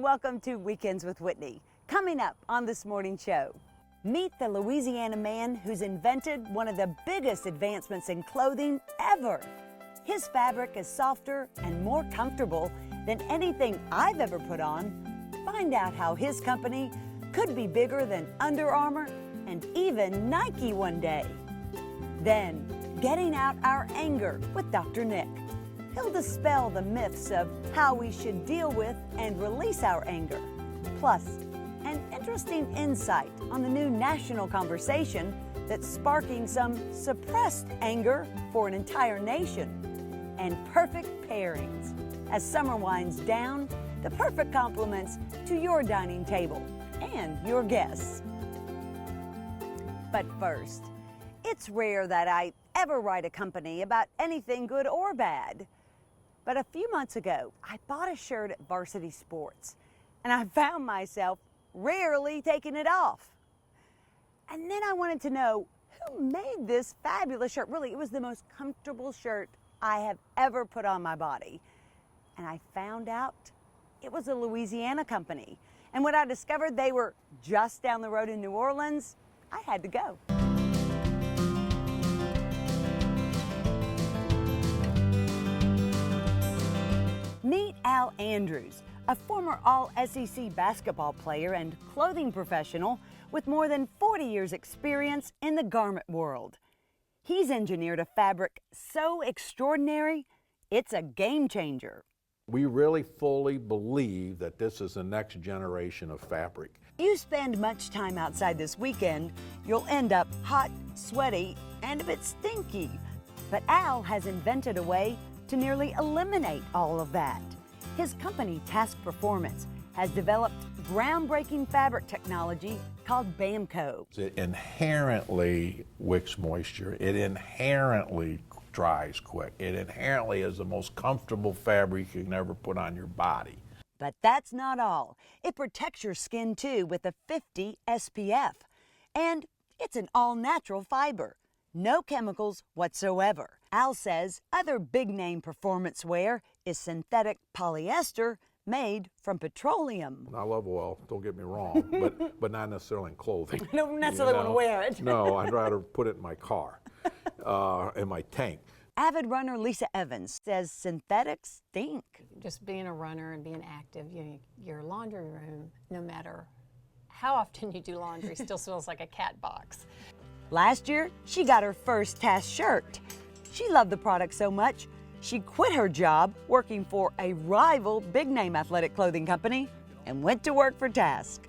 welcome to Weekends with Whitney. Coming up on this morning show, meet the Louisiana man who's invented one of the biggest advancements in clothing ever. His fabric is softer and more comfortable than anything I've ever put on. Find out how his company could be bigger than Under Armour and even Nike one day. Then, getting out our anger with Dr. Nick. He'll dispel the myths of how we should deal with and release our anger. Plus, an interesting insight on the new national conversation that's sparking some suppressed anger for an entire nation. And perfect pairings. As summer winds down, the perfect complements to your dining table and your guests. But first, it's rare that I ever write a company about anything good or bad. But a few months ago, I bought a shirt at Varsity Sports, and I found myself rarely taking it off. And then I wanted to know who made this fabulous shirt. Really, it was the most comfortable shirt I have ever put on my body. And I found out it was a Louisiana company. And when I discovered they were just down the road in New Orleans, I had to go. Meet Al Andrews, a former All-SEC basketball player and clothing professional with more than 40 years' experience in the garment world. He's engineered a fabric so extraordinary, it's a game changer. We really fully believe that this is the next generation of fabric. You spend much time outside this weekend, you'll end up hot, sweaty, and a bit stinky. But Al has invented a way to nearly eliminate all of that. His company, Tasc Performance, has developed groundbreaking fabric technology called BAMCO. It inherently wicks moisture. It inherently dries quick. It inherently is the most comfortable fabric you can ever put on your body. But that's not all. It protects your skin too with a 50 SPF. And it's an all-natural fiber. No chemicals whatsoever. Al says other big-name performance wear is synthetic polyester made from petroleum. I love oil, don't get me wrong, but not necessarily in clothing. I don't necessarily want to wear it. No, I'd rather put it in my car, in my tank. Avid runner Lisa Evans says synthetics stink. Just being a runner and being active, your laundry room, no matter how often you do laundry, still smells like a cat box. Last year, she got her first Tasc shirt. She loved the product so much, she quit her job working for a rival big-name athletic clothing company and went to work for Tasc.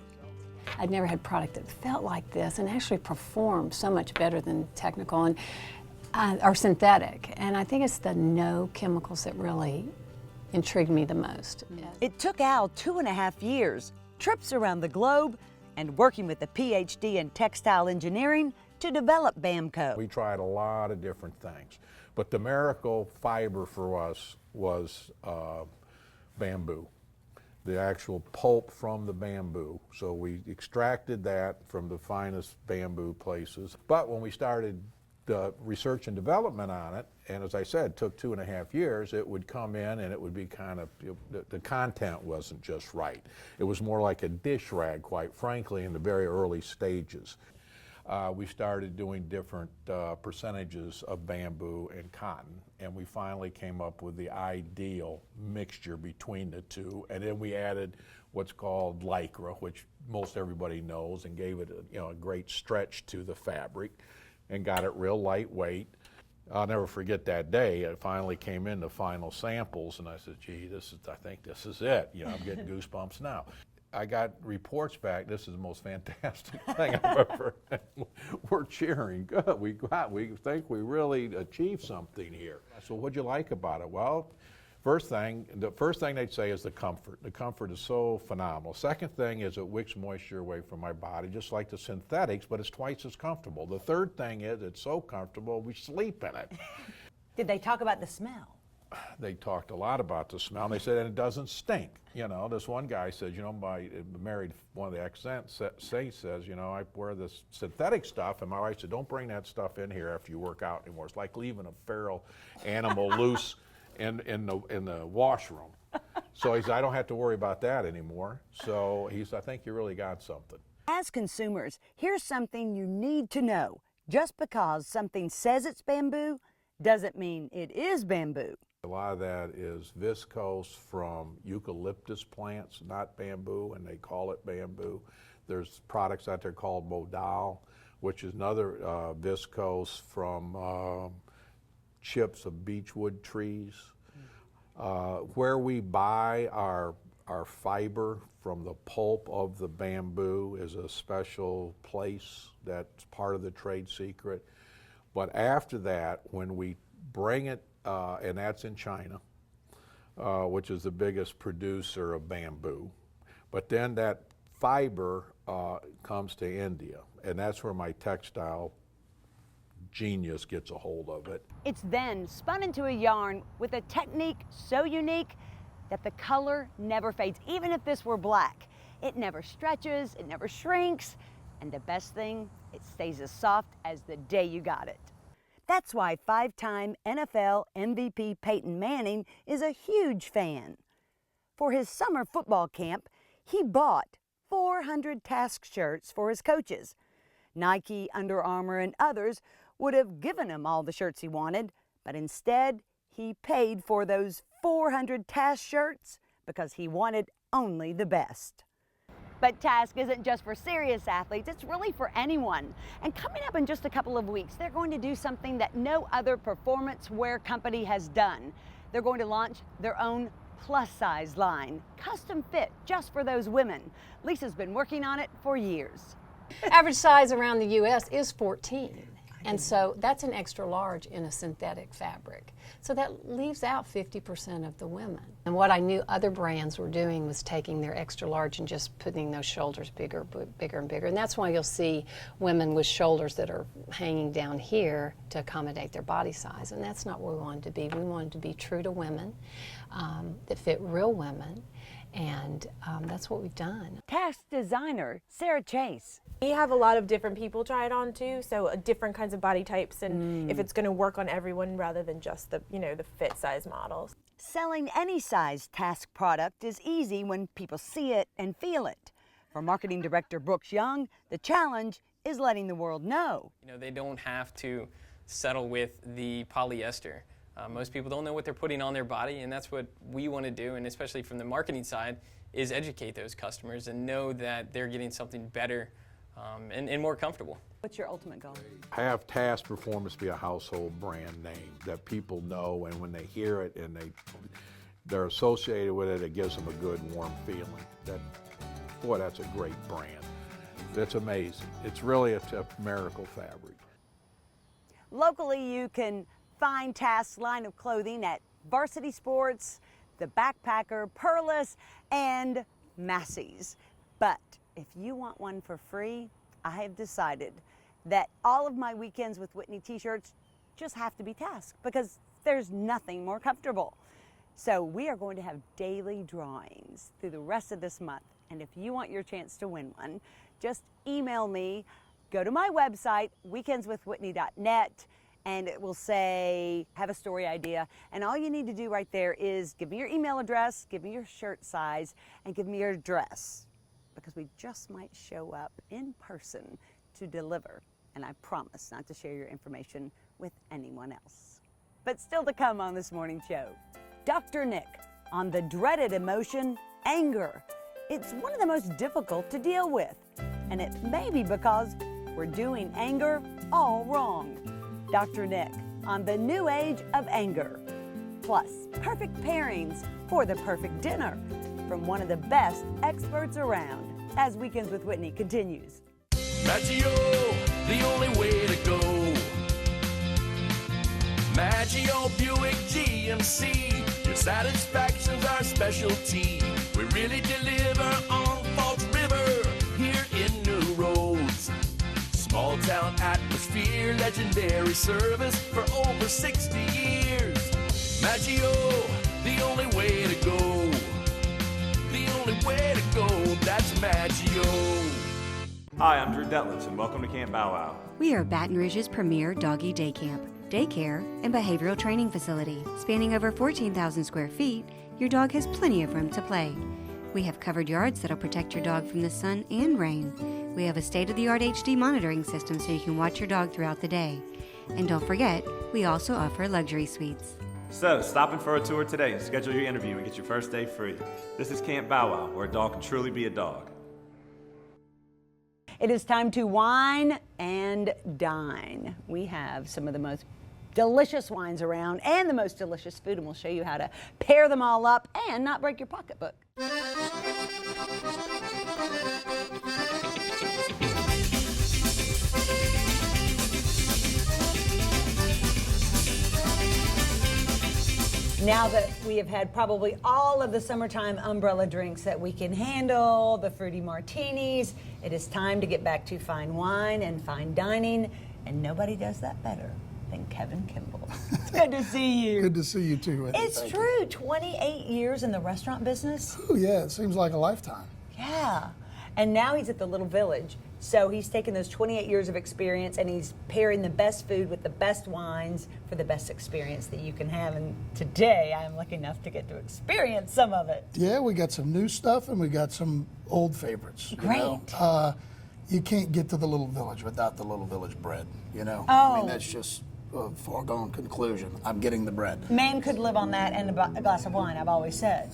I'd never had product that felt like this and actually performed so much better than technical and or synthetic. And I think it's the no chemicals that really intrigued me the most. It took Al 2.5 years, trips around the globe, and working with a PhD in textile engineering to develop BAMCO. We tried a lot of different things, but the miracle fiber for us was bamboo, the actual pulp from the bamboo. So we extracted that from the finest bamboo places. But when we started the research and development on it, and as I said, took 2.5 years, it would come in and it would be kind of, the content wasn't just right. It was more like a dish rag, quite frankly, in the very early stages. We started doing different percentages of bamboo and cotton, and we finally came up with the ideal mixture between the two. And then we added what's called Lycra, which most everybody knows, and gave it a great stretch to the fabric and got it real lightweight. I'll never forget that day. It finally came in the final samples, and I said, gee, I think this is it. I'm getting goosebumps now. I got reports back, this is the most fantastic thing I've ever had. We're cheering, good, we think we really achieved something here. So what'd you like about it? Well, the first thing they'd say is the comfort. The comfort is so phenomenal. Second thing is it wicks moisture away from my body, just like the synthetics, but it's twice as comfortable. The third thing is it's so comfortable, we sleep in it. Did they talk about the smell? They talked a lot about the smell. They said, and it doesn't stink. This one guy says, married one of the accents says, I wear this synthetic stuff, and my wife said, don't bring that stuff in here after you work out anymore. It's like leaving a feral animal loose in the washroom. So he said, I don't have to worry about that anymore. So he said, I think you really got something. As consumers, here's something you need to know. Just because something says it's bamboo doesn't mean it is bamboo. A lot of that is viscose from eucalyptus plants, not bamboo, and they call it bamboo. There's products out there called modal, which is another viscose from chips of beechwood trees. Where we buy our fiber from the pulp of the bamboo is a special place that's part of the trade secret. But after that, when we bring it, and that's in China, which is the biggest producer of bamboo, but then that fiber comes to India, and that's where my textile genius gets a hold of it. It's then spun into a yarn with a technique so unique that the color never fades. Even if this were black, it never stretches, it never shrinks, and the best thing, it stays as soft as the day you got it. That's why 5-time NFL MVP Peyton Manning is a huge fan. For his summer football camp, he bought 400 Tasc shirts for his coaches. Nike, Under Armour, and others would have given him all the shirts he wanted, but instead, he paid for those 400 Tasc shirts because he wanted only the best. But Tasc isn't just for serious athletes, it's really for anyone. And coming up in just a couple of weeks, they're going to do something that no other performance wear company has done. They're going to launch their own plus-size line, custom fit just for those women. Lisa's been working on it for years. Average size around the U.S. is 14. And so that's an extra large in a synthetic fabric. So that leaves out 50% of the women. And what I knew other brands were doing was taking their extra large and just putting those shoulders bigger and bigger. And that's why you'll see women with shoulders that are hanging down here to accommodate their body size. And that's not what we wanted to be. We wanted to be true to women, that fit real women. And that's what we've done. Tasc designer Sarah Chase. We have a lot of different people try it on too, so different kinds of body types, and if it's going to work on everyone rather than just the the fit size models. Selling any size Tasc product is easy when people see it and feel it. For marketing director Brooks Young, the challenge is letting the world know. They don't have to settle with the polyester. Most people don't know what they're putting on their body, and that's what we want to do, and especially from the marketing side, is educate those customers and know that they're getting something better and more comfortable. What's your ultimate goal? Have Tasc Performance be a household brand name that people know, and when they hear it and they're associated with it, it gives them a good, warm feeling. Boy, that's a great brand. It's amazing. It's really a miracle fabric. Locally, you can find Tasc's line of clothing at Varsity Sports, The Backpacker, Perlis, and Massey's. But if you want one for free, I have decided that all of my Weekends with Whitney t-shirts just have to be Tasc because there's nothing more comfortable. So we are going to have daily drawings through the rest of this month. And if you want your chance to win one, just email me, go to my website, weekendswithwhitney.net, and it will say, have a story idea. And all you need to do right there is give me your email address, give me your shirt size, and give me your address. Because we just might show up in person to deliver. And I promise not to share your information with anyone else. But still to come on this morning show, Dr. Nick on the dreaded emotion, anger. It's one of the most difficult to deal with. And it may be because we're doing anger all wrong. Dr. Nick on the new age of anger. Plus, perfect pairings for the perfect dinner from one of the best experts around as Weekends with Whitney continues. Maggio, the only way to go. Maggio Buick GMC, your satisfaction's our specialty. We really deliver on Falls River here in New Roads. Small town atmosphere, legendary service for over 60 years. Maggio, the only way to go. The only way to go, that's Maggio. Hi, I'm Drew Detlitz, and welcome to Camp Bow Wow. We are Baton Rouge's premier doggy day camp, daycare, and behavioral training facility. Spanning over 14,000 square feet, your dog has plenty of room to play. We have covered yards that'll protect your dog from the sun and rain. We have a state-of-the-art HD monitoring system so you can watch your dog throughout the day. And don't forget, we also offer luxury suites. So, stop in for a tour today. Schedule your interview and get your first day free. This is Camp Bow Wow, where a dog can truly be a dog. It is time to wine and dine. We have some of the most delicious wines around and the most delicious food, and we'll show you how to pair them all up and not break your pocketbook. Now that we have had probably all of the summertime umbrella drinks that we can handle, the fruity martinis, it is time to get back to fine wine and fine dining, and nobody does that better than Kevin Kimball. It's good to see you. Good to see you too, Whitney. It's Thank true, you. 28 years in the restaurant business. Oh yeah, it seems like a lifetime. Yeah, and now he's at the Little Village. So he's taken those 28 years of experience and he's pairing the best food with the best wines for the best experience that you can have. And today I'm lucky enough to get to experience some of it. Yeah, we got some new stuff and we got some old favorites. Great. You can't get to the Little Village without the Little Village bread, you know? Oh. I mean, that's just a foregone conclusion. I'm getting the bread. Man could live on that and a glass of wine, I've always said.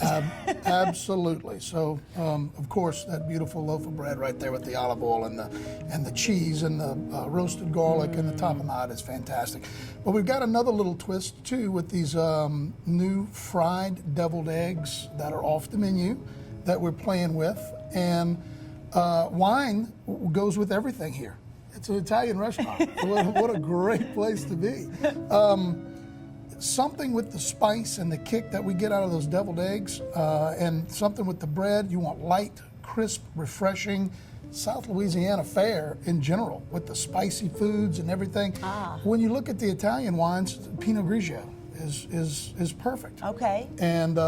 Absolutely. So, of course, that beautiful loaf of bread right there with the olive oil and the cheese and the roasted garlic and the tapenade is fantastic. But we've got another little twist too with these new fried deviled eggs that are off the menu that we're playing with, and wine goes with everything here. It's an Italian restaurant. What a great place to be. Something with the spice and the kick that we get out of those deviled eggs, and something with the bread. You want light, crisp, refreshing. South Louisiana fare in general with the spicy foods and everything. When you look at the Italian wines, Pinot Grigio is perfect. Okay. And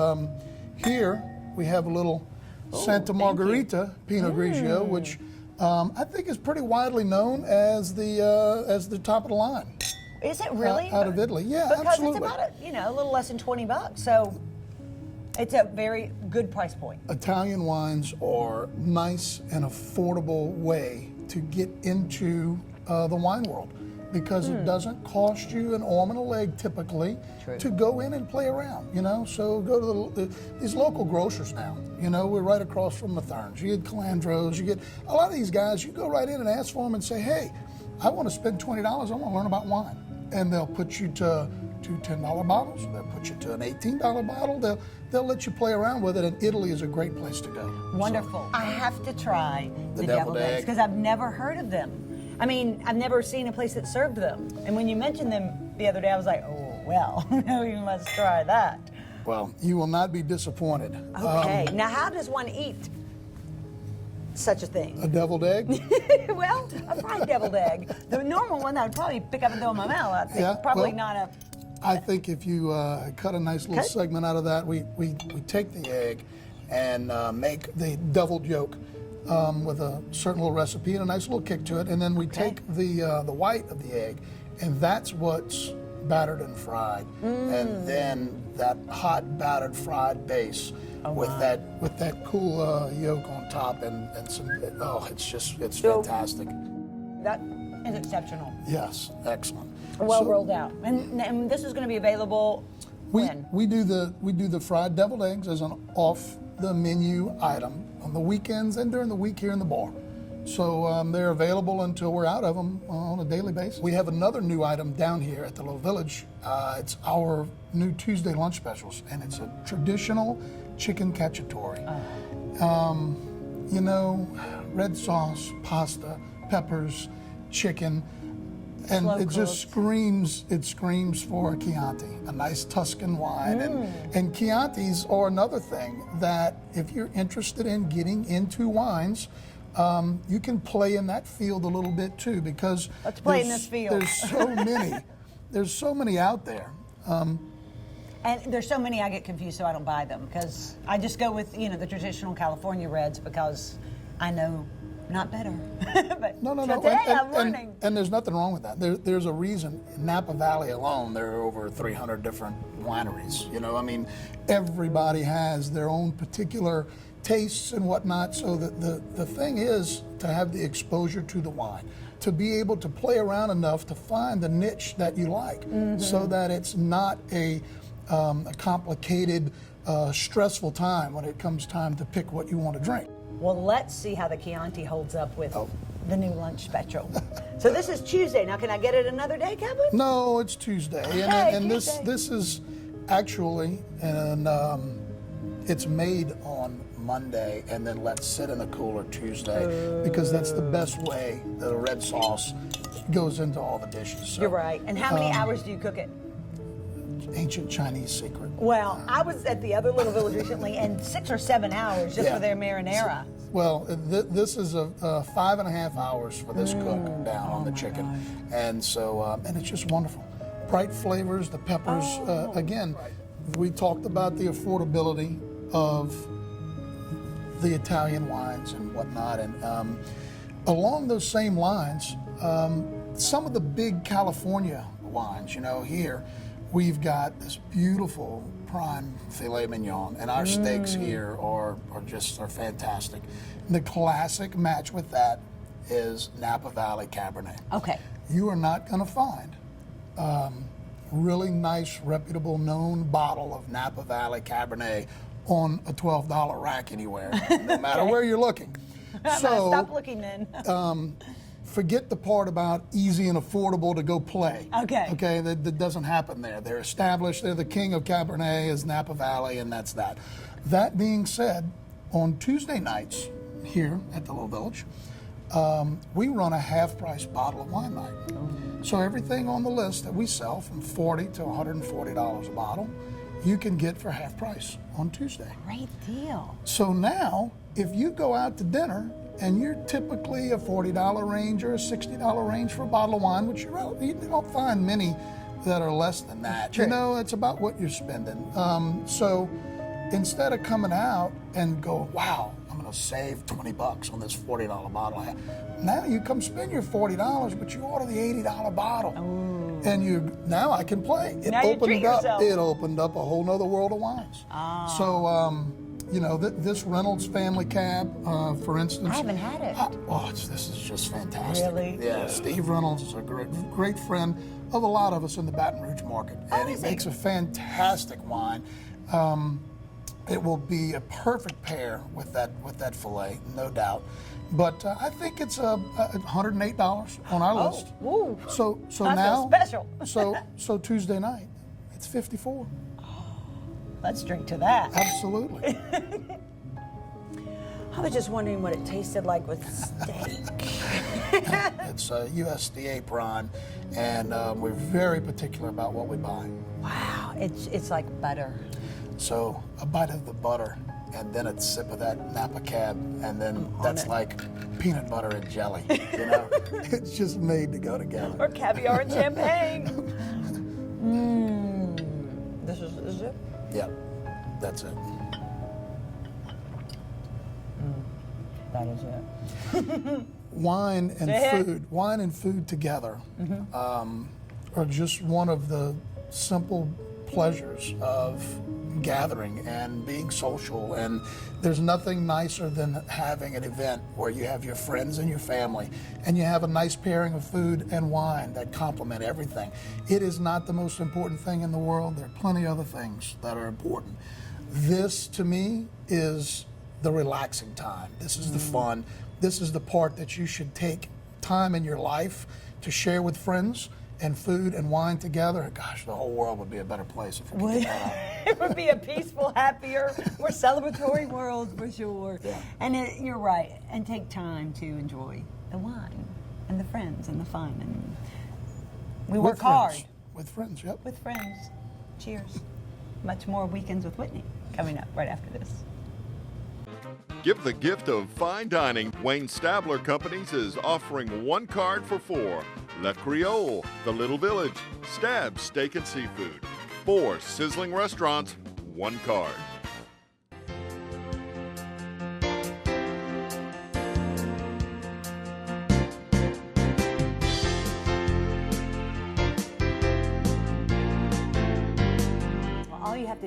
here we have a little Santa Margherita Pinot Grigio, which I think is pretty widely known as the top of the line. Is it really? Out of Italy, yeah, because absolutely. It's about a little less than $20, so it's a very good price point. Italian wines are nice and affordable way to get into the wine world because it doesn't cost you an arm and a leg typically to go in and play around, you know. So go to these local grocers now. You know, we're right across from Matherns. You get Calandros, you get a lot of these guys. You go right in and ask for them and say, hey, I want to spend $20. I want to learn about wine. And they'll put you to two $10 bottles. They'll put you to an $18 bottle. They'll let you play around with it, and Italy is a great place to go. Wonderful. I have to try the deviled egg. because I've never heard of them. I mean, I've never seen a place that served them. And when you mentioned them the other day, I was like, oh, well, you must try that. Well, you will not be disappointed. Okay. Now, how does one eat such a thing? A deviled egg? Well, a fried deviled egg. The normal one, I'd probably pick up and throw in my mouth. I think. Yeah, Probably well, not a... I think if you cut a nice little segment out of that, we take the egg and make the deviled yolk with a certain little recipe and a nice little kick to it, and then we take the white of the egg, and that's what's battered and fried, and then that hot battered fried base with that cool yolk on top and some. Oh, it's fantastic. That is exceptional. Yes, excellent. Well So, rolled out. And this is going to be available when? We do the fried deviled eggs as an off the menu item on the weekends and during the week here in the bar. So they're available until we're out of them on a daily basis. We have another new item down here at the Little Village. It's our new Tuesday lunch specials, and it's a traditional chicken cacciatore. You know, red sauce, pasta, peppers, chicken, and Slow it just cooked. screams for a Chianti, a nice Tuscan wine. And Chiantis are another thing that if you're interested in getting into wines, you can play in that field a little bit too, because Let's play in this field. There's so many out there. And there's so many I get confused, so I don't buy them because I just go with the traditional California reds because I know not better. But No. today I'm learning. And there's nothing wrong with that. There's a reason. In Napa Valley alone, there are over 300 different wineries. You know, I mean, everybody has their own particular tastes and whatnot. So the thing is to have the exposure to the wine, to be able to play around enough to find the niche that you like, so that it's not a complicated, stressful time when it comes time to pick what you want to drink. Well, let's see how the Chianti holds up with the new lunch special. So this is Tuesday. Now, can I get it another day, Kevin? No, it's Tuesday, and Tuesday. this is actually, and it's made on Monday and then let sit in the cooler Tuesday, because that's the best way that a red sauce goes into all the dishes. So, You're right. And how many hours do you cook it? ancient Chinese secret. Well, I was at the other little village recently, and 6 or 7 hours just for their marinara. Well, this is a 5.5 hours for this cook down on the chicken, and so and it's just wonderful. Bright flavors, the peppers. Again, we talked about the affordability of the Italian wines and whatnot, and along those same lines, some of the big California wines. You know, here we've got this beautiful prime filet mignon, and our steaks here are fantastic. And the classic match with that is Napa Valley Cabernet. Okay. You are not going to find really nice, reputable, known bottle of Napa Valley Cabernet on a $12 rack anywhere, no matter where you're looking. So Stop looking then. forget the part about easy and affordable to go play. Okay. Okay, that doesn't happen there. They're established. They're the king of Cabernet is Napa Valley, and that's that. That being said, on Tuesday nights here at the Little Village, we run a half-price bottle of wine night. So everything on the list that we sell from $40 to $140 a bottle, you can get for half price on Tuesday. Great deal. So now, if you go out to dinner and you're typically a $40 range or a $60 range for a bottle of wine, which you don't find many that are less than that. True. You know, it's about what you're spending. So instead of coming out and go, wow, I'm going to save $20 on this $40 bottle, now you come spend your $40, but you order the $80 bottle. Ooh. And now I can play. Now you treat yourself. It opened up a whole nother world of wines. So, you know, this Reynolds family cab, for instance. I haven't had it. This is just fantastic. Really? Yeah, Steve Reynolds is a great friend of a lot of us in the Baton Rouge market. And he makes a fantastic wine. It will be a perfect pair with that filet, no doubt. But I think it's $108 on our list. Ooh. So That's now, special. so Tuesday night, it's $54. Let's drink to that. Absolutely. I was just wondering what it tasted like with steak. It's USDA prime, and we're very particular about what we buy. Wow, it's like butter. So a bite of the butter, and then a sip of that Napa Cab, and then that's like peanut butter and jelly. You know, it's just made to go together. Or caviar and champagne. This is it? Yep, that's it. That is it. Wine and food together are just one of the simple pleasures of gathering and being social, and there's nothing nicer than having an event where you have your friends and your family and you have a nice pairing of food and wine that complement everything. It is not the most important thing in the world. There are plenty of other things that are important. This, to me, is the relaxing time. This is the fun. This is the part that you should take time in your life to share with friends, and food and wine together. Gosh, the whole world would be a better place if we could get that out. It would be a peaceful, happier, more celebratory world for sure. Yeah. And you're right. And take time to enjoy the wine and the friends and the fun. And we work hard. With friends, yep. With friends. Cheers. Much more Weekends with Whitney coming up right after this. Give the gift of fine dining. Wayne Stabler Companies is offering one card for 4. Le Creole, The Little Village, Stab's Steak and Seafood. 4 sizzling restaurants, 1 card.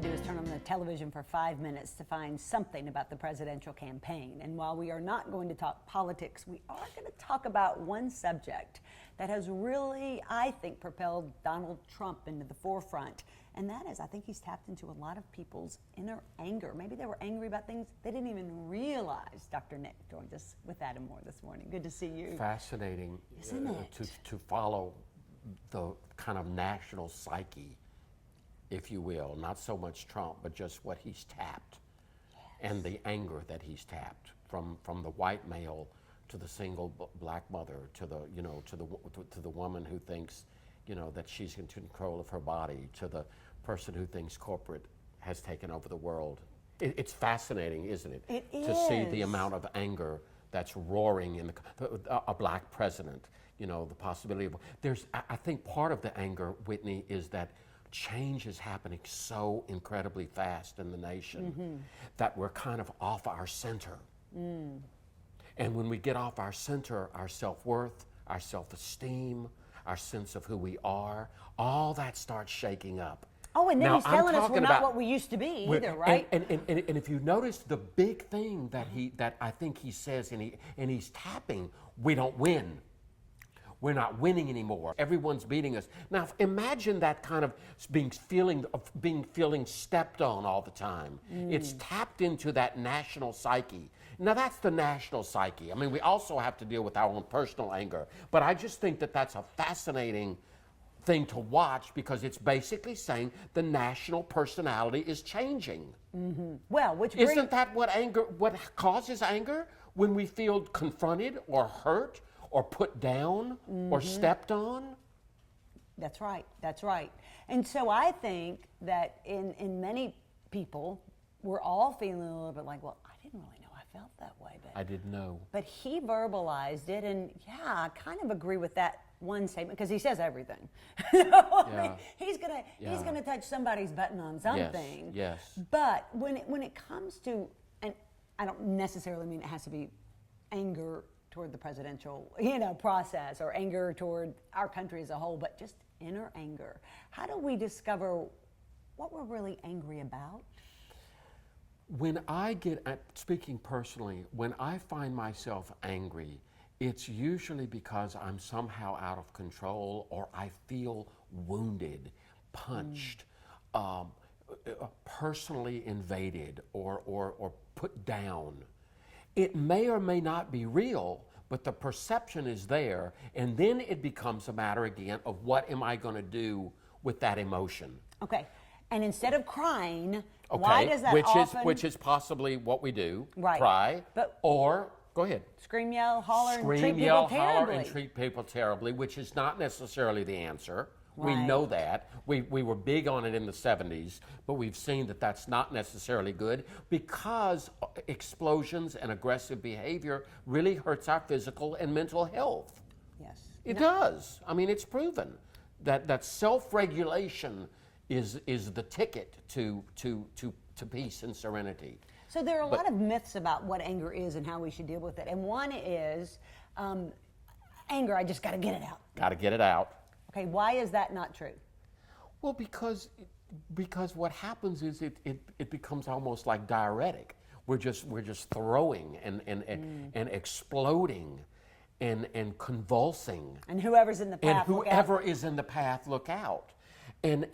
to do is turn on the television for 5 minutes to find something about the presidential campaign. And while we are not going to talk politics, we are going to talk about one subject that has really, I think, propelled Donald Trump into the forefront. And that is, I think he's tapped into a lot of people's inner anger. Maybe they were angry about things they didn't even realize. Dr. Nick joins us with that and more this morning. Good to see you. Fascinating, Isn't it? to follow the kind of national psyche, if you will, not so much Trump, but just what he's tapped, and the anger that he's tapped from the white male to the single black mother to the to the woman who thinks that she's in control of her body, to the person who thinks corporate has taken over the world. It's fascinating, isn't it? It to see the is. amount of anger that's roaring in a black president. The possibility of I think part of the anger, Whitney, is that change is happening so incredibly fast in the nation that we're kind of off our center. And when we get off our center, our self-worth, our self-esteem, our sense of who we are, all that starts shaking up. Oh, and then Now, he's telling us we're talking not about- what we used to be either, right? And if you notice the big thing that I think he says, and he's tapping, we don't win. We're not winning anymore. Everyone's beating us. Now imagine that kind of feeling stepped on all the time. It's tapped into that national psyche. Now that's the national psyche. I mean, we also have to deal with our own personal anger, but I just think that that's a fascinating thing to watch because it's basically saying the national personality is changing. Well, which Isn't that what causes anger? When we feel confronted or hurt or put down or stepped on? That's right. That's right. And so I think that in many people, we're all feeling a little bit like, well, I didn't really know I felt that way, I didn't know. but he verbalized it, and yeah, I kind of agree with that one statement because he says everything. I mean, he's gonna touch somebody's button on something. Yes. But when it comes to, and I don't necessarily mean it has to be anger toward the presidential process or anger toward our country as a whole, but just inner anger. How do we discover what we're really angry about? When I speaking personally, when I find myself angry, it's usually because I'm somehow out of control or I feel wounded, punched, personally invaded or put down. It may or may not be real, but the perception is there, and then it becomes a matter again of what am I going to do with that emotion. Okay, and instead of crying, why does that which is possibly what we do, Right. cry, But- or go ahead. scream, yell, holler, and treat Scream, people yell, terribly? holler, and treat people terribly, which is not necessarily the answer. We Right. know that. We were big on it in the 70s, but we've seen that that's not necessarily good because explosions and aggressive behavior really hurts our physical and mental health. Yes. It does. I mean, it's proven that self-regulation is the ticket to peace and serenity. So there are a lot of myths about what anger is and how we should deal with it. And one is anger, I just got to get it out. Got to get it out. Okay, why is that not true? Well, because what happens is it becomes almost like diuretic. We're just throwing and exploding and convulsing. And whoever's in the path, And look out. whoever is in the path, look out. And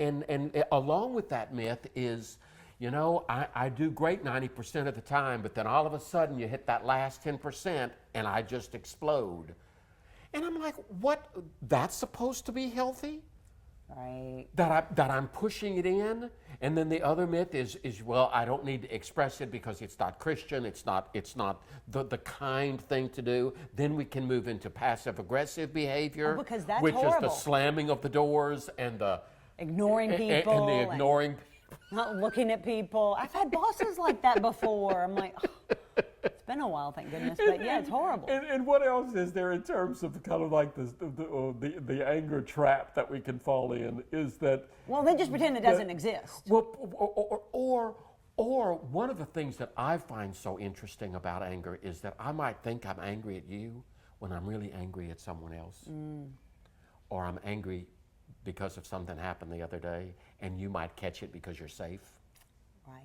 along with that myth is, I do great 90% of the time, but then all of a sudden you hit that last 10% and I just explode. And I'm like, what? That's supposed to be healthy? Right. That I'm pushing it in? And then the other myth is well, I don't need to express it because it's not Christian, it's not the kind thing to do. Then we can move into passive aggressive behavior, because that's which horrible. is the slamming of the doors and the Ignoring people. and the ignoring not looking at people. I've had bosses like that before. I'm like, oh, it's been a while, thank goodness. But yeah, it's horrible. And what else is there in terms of kind of like the anger trap that we can fall in? Is that Well, then just pretend it doesn't exist. Well, or one of the things that I find so interesting about anger is that I might think I'm angry at you when I'm really angry at someone else. Or I'm angry because of something happened the other day, and you might catch it because you're safe. Right.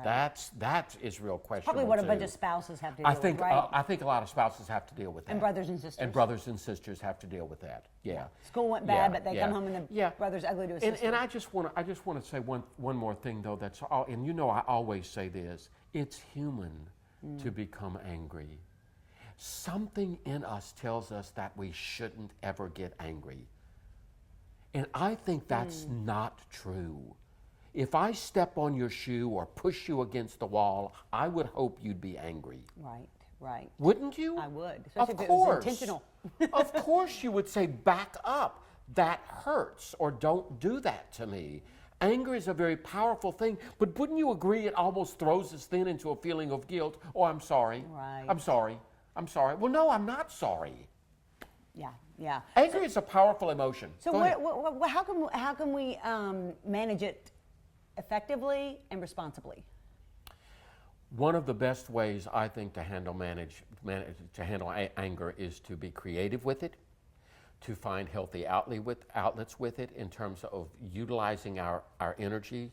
That is real questionable. Probably what a too. bunch of spouses have to deal with, right? I think a lot of spouses have to deal with that. And brothers and sisters. And brothers and sisters have to deal with that. Yeah. School went bad, but they come home and the brother's ugly to his sister. And I just want to say one more thing though. That's all. And you know, I always say this: it's human to become angry. Something in us tells us that we shouldn't ever get angry, and I think that's not true. If I step on your shoe or push you against the wall, I would hope you'd be angry. Right. Wouldn't you? I would, especially Of if course. it was intentional. Of course you would say, back up. That hurts, or don't do that to me. Anger is a very powerful thing, but wouldn't you agree it almost throws us then into a feeling of guilt? Oh, I'm sorry. Right. I'm sorry. Well, no, I'm not sorry. Yeah. Anger is a powerful emotion. So Go ahead. how can we manage it effectively and responsibly? One of the best ways I think to handle anger is to be creative with it, to find healthy outlets with it in terms of utilizing our energy,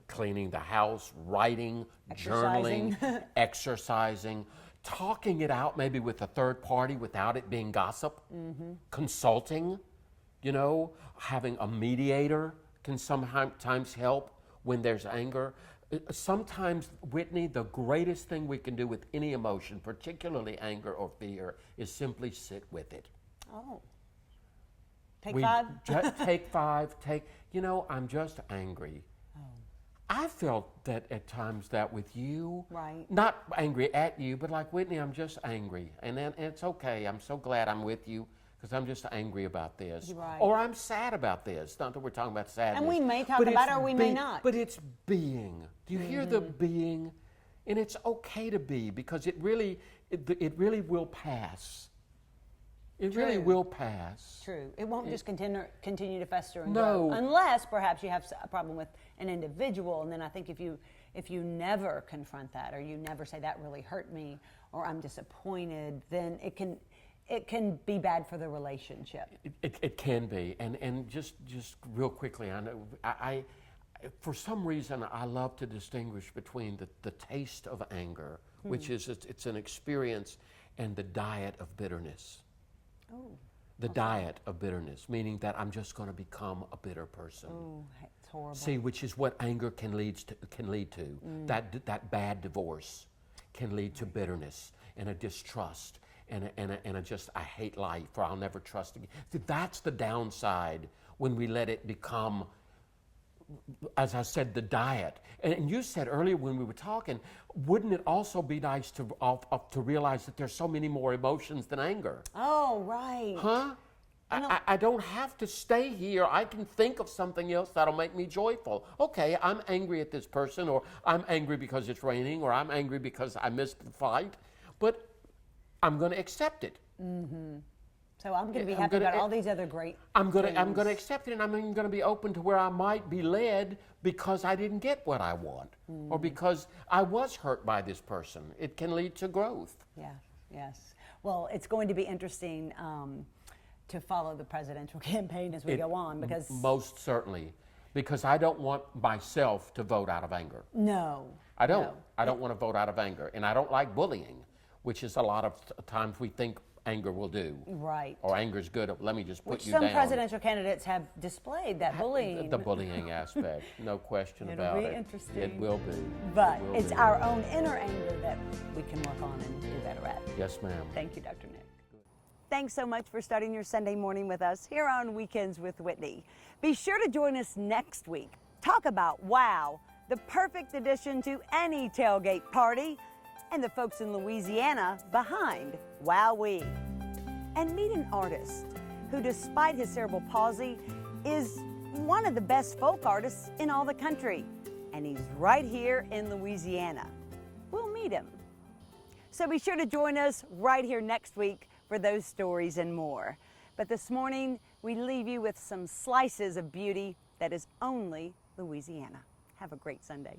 cleaning the house, writing, journaling, exercising, talking it out maybe with a third party without it being gossip, consulting, having a mediator can sometimes help when there's anger. Sometimes, Whitney, the greatest thing we can do with any emotion, particularly anger or fear, is simply sit with it. Oh. Take five? Take five. I'm just angry. Oh. I felt that at times that with you. Right. Not angry at you, but like, Whitney, I'm just angry. And then it's okay. I'm so glad I'm with you because I'm just angry about this. Right. Or I'm sad about this. Not that we're talking about sadness. And we may talk about it or we may not. But it's being. Do you hear the being? And it's okay to be because it really will pass. It really will pass. True. It won't just continue to fester and No. grow. Unless perhaps you have a problem with an individual, and then I think if you never confront that, or you never say that really hurt me, or I'm disappointed, then it can be bad for the relationship. It can be. And just real quickly, I know I for some reason I love to distinguish between the taste of anger, which is it's an experience, and the diet of bitterness. Oh. The diet of bitterness, meaning that I'm just going to become a bitter person. Oh, it's horrible. See, which is what anger can lead to. That bad divorce can lead to bitterness and a distrust and I hate life, or I'll never trust again. See, that's the downside when we let it become, as I said, the diet. And you said earlier when we were talking, wouldn't it also be nice to realize that there's so many more emotions than anger? Oh, right. Huh? I don't have to stay here. I can think of something else that'll make me joyful. Okay, I'm angry at this person, or I'm angry because it's raining, or I'm angry because I missed the flight, but I'm going to accept it. Mm-hmm. So I'm going to be happy about all these other great I'm going to accept it, and I'm going to be open to where I might be led because I didn't get what I want, or because I was hurt by this person. It can lead to growth. Yeah, yes. Well, it's going to be interesting to follow the presidential campaign as we go on, because most certainly, because I don't want myself to vote out of anger. No. I don't. No. I don't want to vote out of anger, and I don't like bullying, which is a lot of times we think anger will do. Right. Or anger's good. Let me just put you down. Some presidential candidates have displayed that bullying. The bullying aspect, no question about it. It'll be interesting. It will be. But it's our own inner anger that we can work on and do better at. Yes, ma'am. Thank you, Dr. Nick. Thanks so much for starting your Sunday morning with us here on Weekends with Whitney. Be sure to join us next week. Talk about WOW, the perfect addition to any tailgate party, and the folks in Louisiana behind Wowee. And meet an artist who, despite his cerebral palsy, is one of the best folk artists in all the country. And he's right here in Louisiana. We'll meet him. So be sure to join us right here next week for those stories and more. But this morning, we leave you with some slices of beauty that is only Louisiana. Have a great Sunday.